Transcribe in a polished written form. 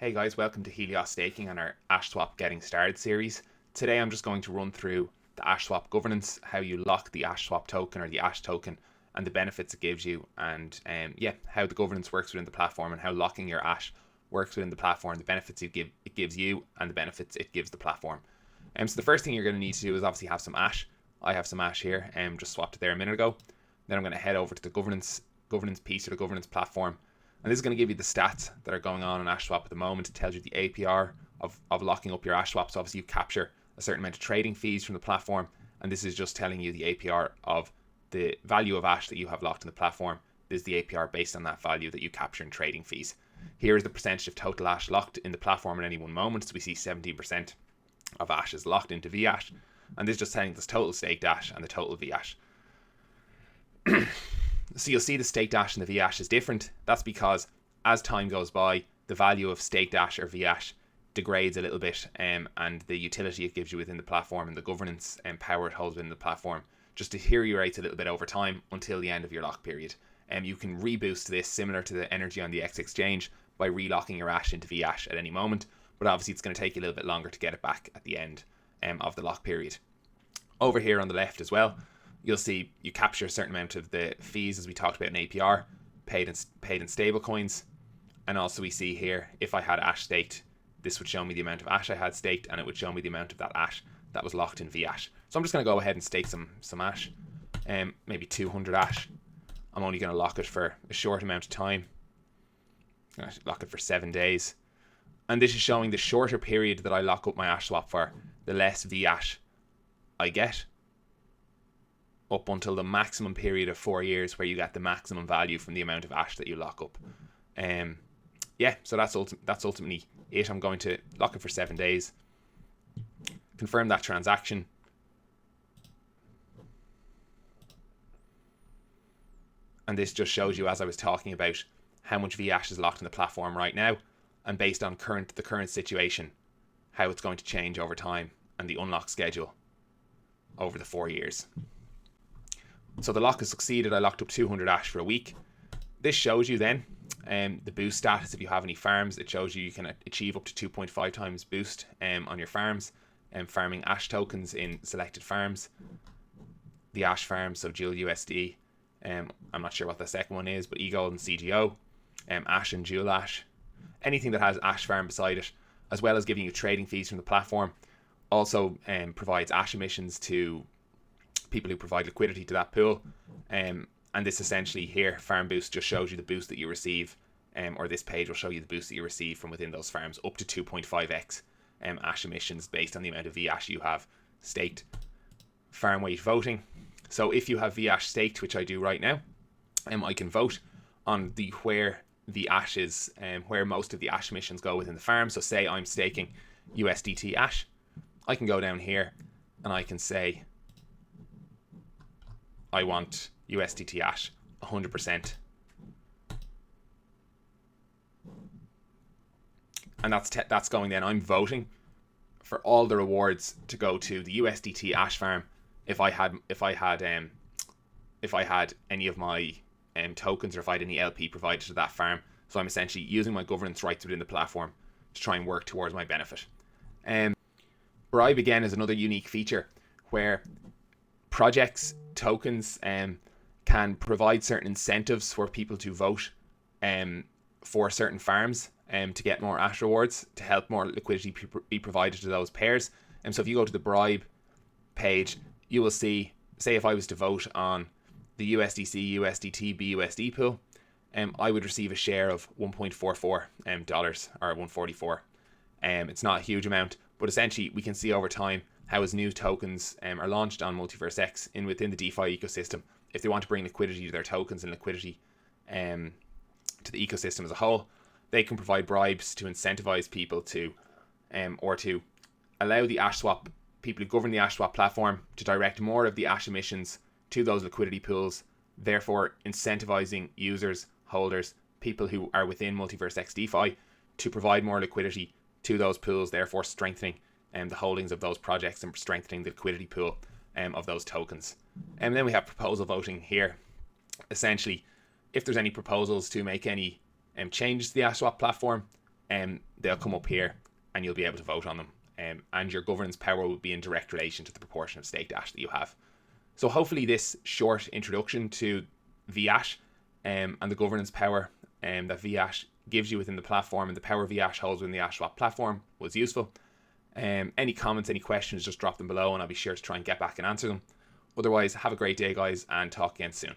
Hey guys, welcome to Helios Staking and our AshSwap Getting Started series. Today I'm just going to run through the AshSwap governance, how you lock the AshSwap token or the Ash token and the benefits it gives you, and how the governance works within the platform and how locking your Ash works within the platform, the benefits it gives you and the benefits it gives the platform. So the first thing you're going to need to do is obviously have some Ash. I have some Ash here and just swapped it there a minute ago. Then I'm going to head over to the governance piece or the governance platform. And this is going to give you the stats that are going on in AshSwap at the moment. It tells you the APR of locking up your AshSwap. So obviously you capture a certain amount of trading fees from the platform. And this is just telling you the APR of the value of Ash that you have locked in the platform. This is the APR based on that value that you capture in trading fees. Here is the percentage of total Ash locked in the platform at any one moment. So we see 17% of Ash is locked into Vhash. And this is just telling us total staked Ash and the total Vhash. So you'll see the staked Ash and the Vhash is different. That's because as time goes by, the value of staked Ash or Vhash degrades a little bit, and the utility it gives you within the platform and the governance and power it holds within the platform just deteriorates a little bit over time until the end of your lock period. You can reboost this similar to the energy on the X exchange by relocking your Ash into Vhash at any moment, but obviously it's going to take you a little bit longer to get it back at the end of the lock period. Over here on the left as well, you'll see you capture a certain amount of the fees, as we talked about in APR, paid in stablecoins. And also we see here, if I had Ash staked, this would show me the amount of Ash I had staked, and it would show me the amount of that Ash that was locked in Vhash. So I'm just going to go ahead and stake some Ash, maybe 200 Ash. I'm only going to lock it for a short amount of time. I'm going to lock it for 7 days. And this is showing the shorter period that I lock up my AshSwap for, the less Vhash I get, up until the maximum period of 4 years where you get the maximum value from the amount of Ash that you lock up. So that's ultimately it. I'm going to lock it for 7 days, confirm that transaction, and this just shows you, as I was talking about, how much Vhash is locked in the platform right now, and based on the current situation, how it's going to change over time and the unlock schedule over the 4 years. So the lock has succeeded. I locked up 200 Ash for a week. This shows you then the boost status. If you have any farms, it shows you can achieve up to 2.5 times boost on your farms, farming Ash tokens in selected farms. The Ash farms, so Jewel USD, I'm not sure what the second one is, but eGold and CGO, Ash and Jewel Ash, anything that has Ash farm beside it, as well as giving you trading fees from the platform. Also provides Ash emissions to people who provide liquidity to that pool, and this essentially here, farm boost, just shows you the boost that you receive, or this page will show you the boost that you receive from within those farms, up to 2.5x Ash emissions based on the amount of Vhash you have staked. Farm weight voting. So if you have Vhash staked, which I do right now, I can vote on where the Ash is, where most of the Ash emissions go within the farm. So say I'm staking USDT Ash, I can go down here and I can say I want USDT Ash 100%. And that's going then. I'm voting for all the rewards to go to the USDT Ash farm if I had any of my tokens, or if I had any LP provided to that farm. So I'm essentially using my governance rights within the platform to try and work towards my benefit. Bribe again is another unique feature where projects, tokens can provide certain incentives for people to vote for certain farms to get more Ash rewards, to help more liquidity be provided to those pairs. So if you go to the bribe page, you will see, say if I was to vote on the USDC, USDT, BUSD pool, I would receive a share of $1.44 dollars, or 144. It's not a huge amount, but essentially we can see over time how as new tokens are launched on MultiversX within the DeFi ecosystem, if they want to bring liquidity to their tokens and liquidity to the ecosystem as a whole, they can provide bribes to incentivize people to, or to allow the AshSwap, people who govern the AshSwap platform, to direct more of the Ash emissions to those liquidity pools, therefore incentivizing users, holders, people who are within MultiversX DeFi to provide more liquidity to those pools, therefore strengthening the holdings of those projects and strengthening the liquidity pool of those tokens. And then we have proposal voting here. Essentially, if there's any proposals to make any changes to the AshSwap platform, they'll come up here and you'll be able to vote on them. And your governance power will be in direct relation to the proportion of staked Ash that you have. So hopefully this short introduction to vAsh and the governance power that vAsh gives you within the platform and the power vAsh holds within the AshSwap platform was useful. Any comments, any questions, just drop them below and I'll be sure to try and get back and answer them. Otherwise, have a great day, guys, and talk again soon.